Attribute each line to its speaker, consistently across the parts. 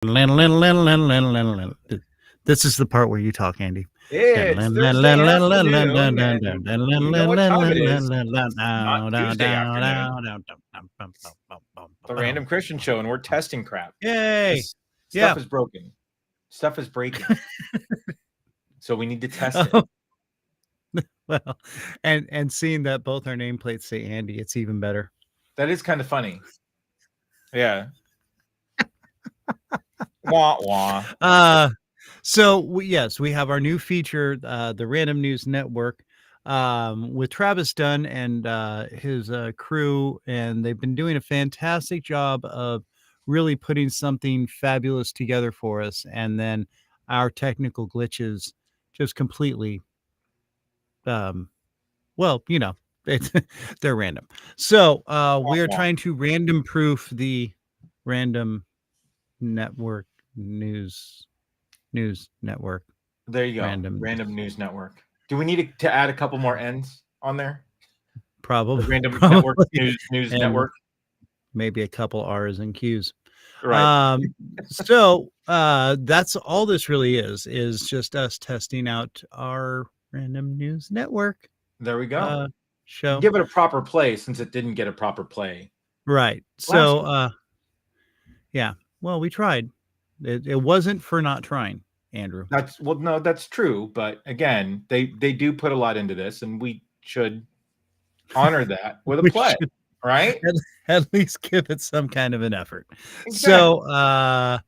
Speaker 1: This is the part where you talk, Andy.
Speaker 2: It's Thursday afternoon, and you know what time it is. Not Tuesday afternoon. The Random Christian Show, and we're testing crap.
Speaker 1: Yay!
Speaker 2: Stuff is broken. Stuff is breaking. So we need to test it.
Speaker 1: Well, and seeing that both our nameplates say Andy, it's even better.
Speaker 2: That is kind of funny. Yeah. Wah wah.
Speaker 1: So we have our new feature, the Random News Network, with Travis Dunn and his crew, and they've been doing a fantastic job of really putting something fabulous together for us. And then our technical glitches just completely, they're random. So we are trying to random proof the Random Network News Network.
Speaker 2: There you go. Random News Network. Do we need to add a couple more N's on there?
Speaker 1: Probably.
Speaker 2: Random Network News Network.
Speaker 1: Maybe a couple R's and Q's.
Speaker 2: Right.
Speaker 1: So that's all this really is just us testing out our Random News Network.
Speaker 2: There we go.
Speaker 1: Show.
Speaker 2: Give it a proper play since it didn't get a proper play.
Speaker 1: Right. So yeah. Well, we tried. It wasn't for not trying, Andrew.
Speaker 2: That's true. But again, they do put a lot into this, and we should honor that with a play, right?
Speaker 1: At least give it some kind of an effort.
Speaker 2: Exactly.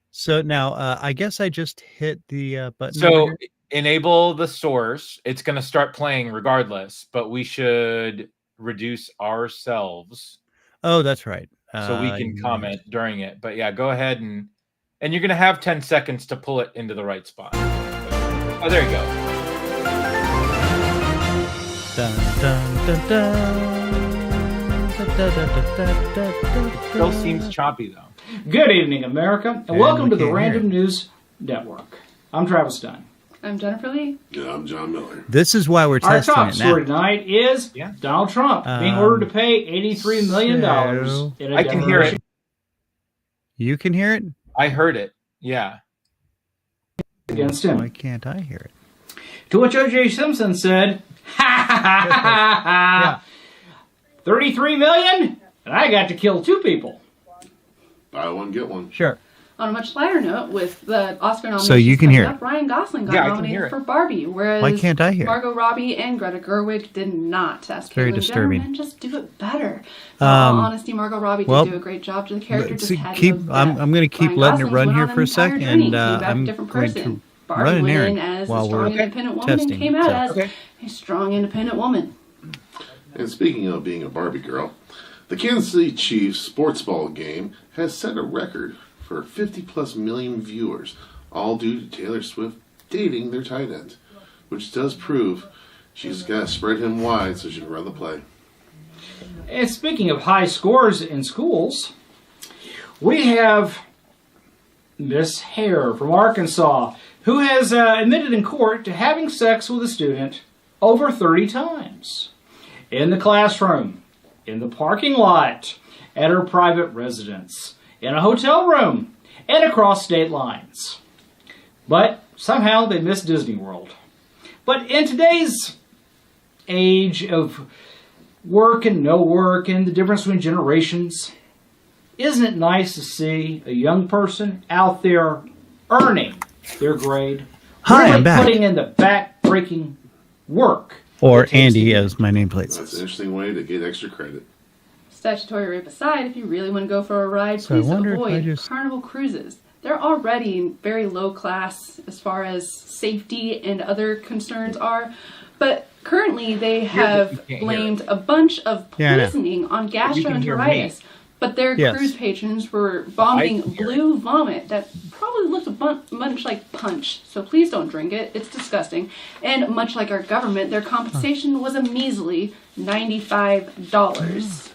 Speaker 1: So now I guess I just hit the button.
Speaker 2: So enable the source. It's going to start playing regardless, but we should reduce ourselves.
Speaker 1: Oh, that's right.
Speaker 2: So we can comment during it. But yeah, go ahead and you're going to have 10 seconds to pull it into the right spot. Oh, there you go.
Speaker 1: Dun, dun, dun, dun.
Speaker 2: It still seems choppy, though.
Speaker 3: Good evening, America, and welcome to the Random News Network. I'm Travis Dunn.
Speaker 4: I'm Jennifer Lee.
Speaker 5: Yeah, I'm John Miller.
Speaker 1: This is why we're testing it now.
Speaker 3: Our top story tonight is Donald Trump being ordered to pay $83 million in a
Speaker 2: I can hear it.
Speaker 1: You can hear it?
Speaker 2: I heard it. Yeah.
Speaker 3: Against him.
Speaker 1: Why can't I hear it?
Speaker 3: To which O.J. Simpson said, ha ha ha ha, 33 million, and I got to kill 2 people.
Speaker 5: Buy one, get one.
Speaker 1: Sure.
Speaker 4: On a much lighter note, with the Oscar nomination,
Speaker 1: so you can hear it.
Speaker 4: Ryan Gosling got nominated for Barbie, whereas
Speaker 1: why can't I hear
Speaker 4: Margot Robbie and Greta Gerwig did not. Ask
Speaker 1: very
Speaker 4: Caitlyn
Speaker 1: disturbing.
Speaker 4: Jenner and just do it better. In all honesty, Margot Robbie did do a great job to the character.
Speaker 1: I'm going to keep letting it run here for a second, and I'm going to run an errand while we're testing.
Speaker 4: Came out as a strong, independent woman.
Speaker 5: And speaking of being a Barbie girl, the Kansas City Chiefs sports ball game has set a record for 50+ million viewers, all due to Taylor Swift dating their tight end, which does prove she's got to spread him wide so she can run the play.
Speaker 3: And speaking of high scores in schools, we have Miss Hare from Arkansas, who has admitted in court to having sex with a student over 30 times. In the classroom, in the parking lot, at her private residence, in a hotel room, and across state lines. But somehow they missed Disney World. But in today's age of work and no work and the difference between generations, isn't it nice to see a young person out there earning their grade?
Speaker 1: Hi, I'm back.
Speaker 3: Putting in the back-breaking work.
Speaker 1: Or Andy, as my nameplate
Speaker 5: That's
Speaker 1: says.
Speaker 5: an interesting way to get extra credit.
Speaker 4: Statutory rape aside, if you really want to go for a ride, please avoid Carnival cruises. They're already very low class as far as safety and other concerns are, but currently they have blamed a bunch of poisoning on gastroenteritis. But their cruise patrons were vomiting blue vomit that probably looked a bunch like punch. So please don't drink it. It's disgusting. And much like our government, their compensation was a measly $95.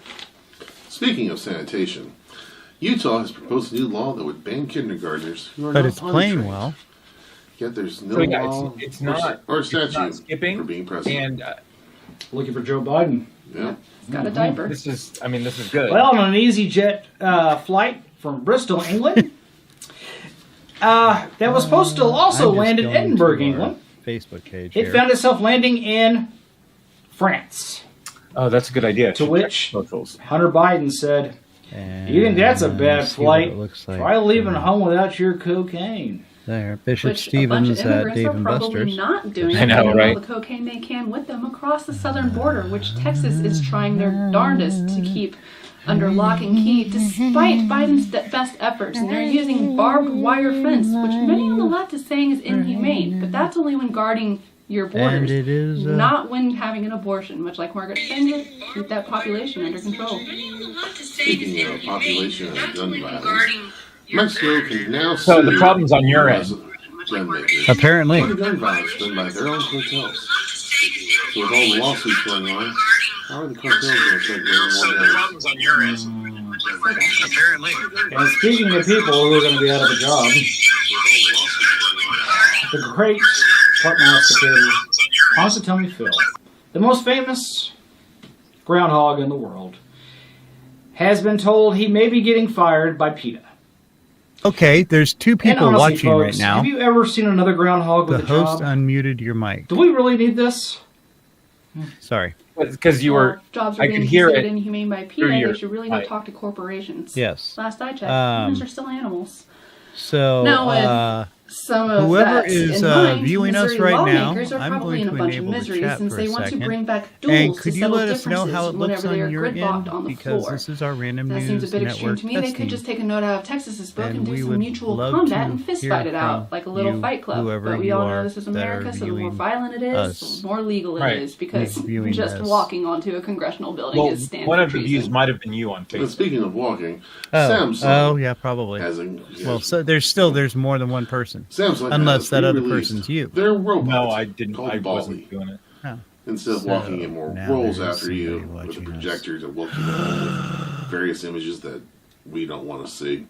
Speaker 5: Speaking of sanitation, Utah has proposed a new law that would ban kindergartners who are
Speaker 1: but
Speaker 5: not
Speaker 1: it's playing
Speaker 5: trained.
Speaker 1: well.
Speaker 5: Yet there's no law
Speaker 2: it's not
Speaker 5: statute
Speaker 2: skipping
Speaker 5: for being president.
Speaker 2: And
Speaker 3: looking for Joe Biden.
Speaker 5: Yeah.
Speaker 4: He's got a diaper.
Speaker 2: this is good.
Speaker 3: Well, on an EasyJet flight from Bristol, England, that was supposed to also
Speaker 1: I'm just
Speaker 3: land in
Speaker 1: going
Speaker 3: Edinburgh,
Speaker 1: to our
Speaker 3: England.
Speaker 1: Facebook page.
Speaker 3: It
Speaker 1: here.
Speaker 3: found itself landing in France.
Speaker 2: Oh, that's a good idea.
Speaker 3: To which
Speaker 2: socials.
Speaker 3: Hunter Biden said,
Speaker 1: And
Speaker 3: "You think that's a bad
Speaker 1: see what it
Speaker 3: flight?
Speaker 1: looks like.
Speaker 3: Try leaving home without your cocaine."
Speaker 1: There, Bishop
Speaker 4: Which a bunch of
Speaker 1: Stevens at
Speaker 4: immigrants
Speaker 1: Dave
Speaker 4: are
Speaker 1: and
Speaker 4: probably
Speaker 1: Buster's.
Speaker 4: not doing.
Speaker 2: I know,
Speaker 4: taking
Speaker 2: right?
Speaker 4: all the cocaine they can with them across the southern border, which Texas is trying their darndest to keep under lock and key, despite Biden's best efforts. And they're using barbed wire fence, which many on the left is saying is inhumane. But that's only when guarding your borders,
Speaker 1: And it is
Speaker 4: not when having an abortion. Much like Margaret Sanger, keep that population under control.
Speaker 5: Speaking of population and gun violence, Mexico can now
Speaker 2: So the
Speaker 5: sue
Speaker 2: problem's on your end.
Speaker 5: gun makers
Speaker 1: apparently.
Speaker 5: for the gun violence done by their own cartels. So with all the lawsuits going on, how are the cartels going to start getting more guns?
Speaker 2: on your end. Apparently.
Speaker 3: And speaking of people who are going to be out of a job, the great prognosticator, Positoni Phil, the most famous groundhog in the world, has been told he may be getting fired by PETA.
Speaker 1: Okay, there's two
Speaker 3: And
Speaker 1: people
Speaker 3: honestly,
Speaker 1: watching
Speaker 3: folks,
Speaker 1: right now.
Speaker 3: have you ever seen another groundhog
Speaker 1: The
Speaker 3: with a
Speaker 1: host
Speaker 3: job?
Speaker 1: unmuted your mic.
Speaker 3: Do we really need this?
Speaker 1: Sorry.
Speaker 2: Because you were.
Speaker 4: Jobs are
Speaker 2: I
Speaker 4: being
Speaker 2: could hear
Speaker 4: considered
Speaker 2: it
Speaker 4: inhumane by
Speaker 2: through
Speaker 4: PETA.
Speaker 2: your
Speaker 4: They should really go
Speaker 2: mic.
Speaker 4: talk to corporations.
Speaker 1: Yes.
Speaker 4: Last I checked,
Speaker 1: Um,
Speaker 4: humans are still animals.
Speaker 1: So,
Speaker 4: Now with some of
Speaker 1: whoever
Speaker 4: that
Speaker 1: is,
Speaker 4: in mind,
Speaker 1: viewing us
Speaker 4: Missouri
Speaker 1: right now,
Speaker 4: lawmakers are
Speaker 1: I'm
Speaker 4: probably
Speaker 1: going
Speaker 4: in a
Speaker 1: to
Speaker 4: bunch of
Speaker 1: enable the
Speaker 4: misery
Speaker 1: chat
Speaker 4: since
Speaker 1: for
Speaker 4: they
Speaker 1: a
Speaker 4: want to
Speaker 1: second.
Speaker 4: bring back
Speaker 1: and
Speaker 4: duels
Speaker 1: could
Speaker 4: to
Speaker 1: you
Speaker 4: settle
Speaker 1: let us know
Speaker 4: differences
Speaker 1: how it looks
Speaker 4: whenever they
Speaker 1: on
Speaker 4: are
Speaker 1: your
Speaker 4: gridlocked
Speaker 1: end?
Speaker 4: on the
Speaker 1: Because
Speaker 4: floor.
Speaker 1: this is our Random
Speaker 4: That
Speaker 1: News
Speaker 4: seems a bit extreme
Speaker 1: Network
Speaker 4: to me. They
Speaker 1: testing.
Speaker 4: could just take a note out of Texas's book
Speaker 1: And
Speaker 4: and
Speaker 1: we
Speaker 4: do some
Speaker 1: would
Speaker 4: mutual
Speaker 1: love
Speaker 4: combat
Speaker 1: to
Speaker 4: and fist
Speaker 1: hear
Speaker 4: fight it out
Speaker 1: from
Speaker 4: like a little
Speaker 1: you,
Speaker 4: fight club.
Speaker 1: whoever
Speaker 4: But we
Speaker 1: you
Speaker 4: all
Speaker 1: are
Speaker 4: know this is
Speaker 1: that are
Speaker 4: America, so the more
Speaker 1: viewing
Speaker 4: violent it is,
Speaker 1: us.
Speaker 4: the more legal it
Speaker 2: Right.
Speaker 4: is. Because
Speaker 1: Viewing
Speaker 4: just
Speaker 1: us.
Speaker 4: walking onto a congressional building
Speaker 2: Well,
Speaker 4: is standard
Speaker 2: one of the
Speaker 4: treason.
Speaker 2: views might have been you on
Speaker 5: And
Speaker 2: Facebook.
Speaker 5: speaking of walking,
Speaker 1: Oh,
Speaker 5: Samsung
Speaker 1: yeah, probably.
Speaker 5: has a
Speaker 1: Well, so there's more than one person.
Speaker 5: Samsung
Speaker 1: Unless
Speaker 5: has
Speaker 1: that other
Speaker 5: re-released
Speaker 1: person's you.
Speaker 5: Their robot.
Speaker 2: No, I didn't.
Speaker 5: Called
Speaker 2: I
Speaker 5: Bali.
Speaker 2: wasn't doing it.
Speaker 5: Instead of
Speaker 1: So,
Speaker 5: walking, it more
Speaker 1: now
Speaker 5: rolls
Speaker 1: there's
Speaker 5: after you
Speaker 1: somebody
Speaker 5: with a
Speaker 1: watching us.
Speaker 5: projector to look you with various images that we don't want to see.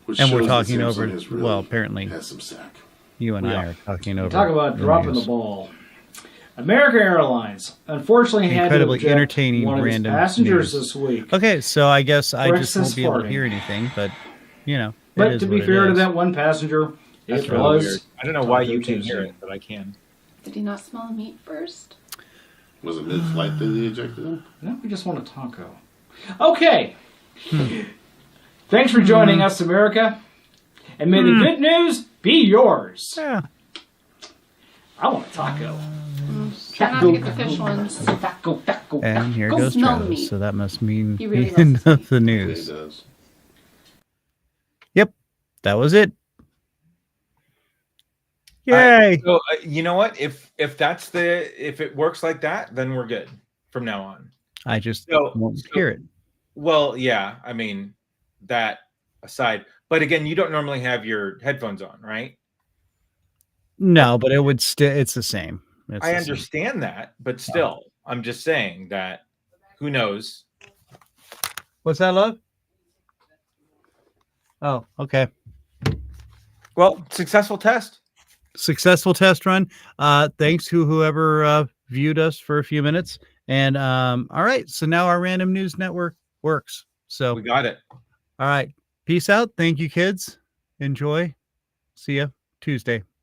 Speaker 5: Which
Speaker 1: And we're
Speaker 5: shows that
Speaker 1: talking
Speaker 5: Samsung
Speaker 1: over,
Speaker 5: has really
Speaker 1: well, apparently
Speaker 5: has some sack.
Speaker 1: you and
Speaker 2: We
Speaker 1: I
Speaker 2: are.
Speaker 1: are talking over.
Speaker 3: Talk about dropping the
Speaker 1: news.
Speaker 3: ball. American Airlines unfortunately had to
Speaker 1: Incredibly
Speaker 3: eject
Speaker 1: entertaining
Speaker 3: one of its
Speaker 1: random
Speaker 3: passengers
Speaker 1: news.
Speaker 3: this week.
Speaker 1: Okay, so I guess I
Speaker 3: For
Speaker 1: just won't
Speaker 3: excess
Speaker 1: be able to
Speaker 3: farting.
Speaker 1: hear anything, but, you know. it
Speaker 3: But
Speaker 1: is
Speaker 3: to be
Speaker 1: what it
Speaker 3: fair to
Speaker 1: is.
Speaker 3: that one passenger,
Speaker 2: That's
Speaker 3: it
Speaker 2: really
Speaker 3: was.
Speaker 2: weird. I don't know why you
Speaker 3: Taco
Speaker 2: can hear
Speaker 3: Tuesday.
Speaker 2: it, but I can.
Speaker 4: Did he not smell the meat first?
Speaker 5: Was it mid-flight that they ejected him?
Speaker 3: No, we just want a taco. Okay.
Speaker 1: Hmm.
Speaker 3: Thanks for joining us, America. And may the good news be yours.
Speaker 1: Yeah.
Speaker 3: I want a taco.
Speaker 4: Try not to get the fish ones.
Speaker 3: Taco, taco,
Speaker 1: And here
Speaker 4: Go
Speaker 1: goes
Speaker 4: smell the
Speaker 1: Travis,
Speaker 4: meat.
Speaker 1: so that must mean
Speaker 4: He really
Speaker 1: the end
Speaker 4: loves
Speaker 1: of the
Speaker 5: It
Speaker 1: news.
Speaker 5: does.
Speaker 1: Yep, that was it. Yay!
Speaker 2: So you know what? If it works like that, then we're good from now on.
Speaker 1: I just
Speaker 2: So-
Speaker 1: won't
Speaker 2: so-
Speaker 1: hear it.
Speaker 2: Well, yeah. I mean, that aside, but again, you don't normally have your headphones on, right?
Speaker 1: No, but it would still. It's the same. It's
Speaker 2: I
Speaker 1: the same.
Speaker 2: understand that, but still, I'm just saying that. Who knows?
Speaker 1: What's that, love? Oh, okay.
Speaker 2: Well, successful test.
Speaker 1: Successful test run. Thanks to whoever viewed us for a few minutes. And all right, so now our Random News Network works. So
Speaker 2: We got it.
Speaker 1: all right, peace out. Thank you, kids. Enjoy. See ya Tuesday.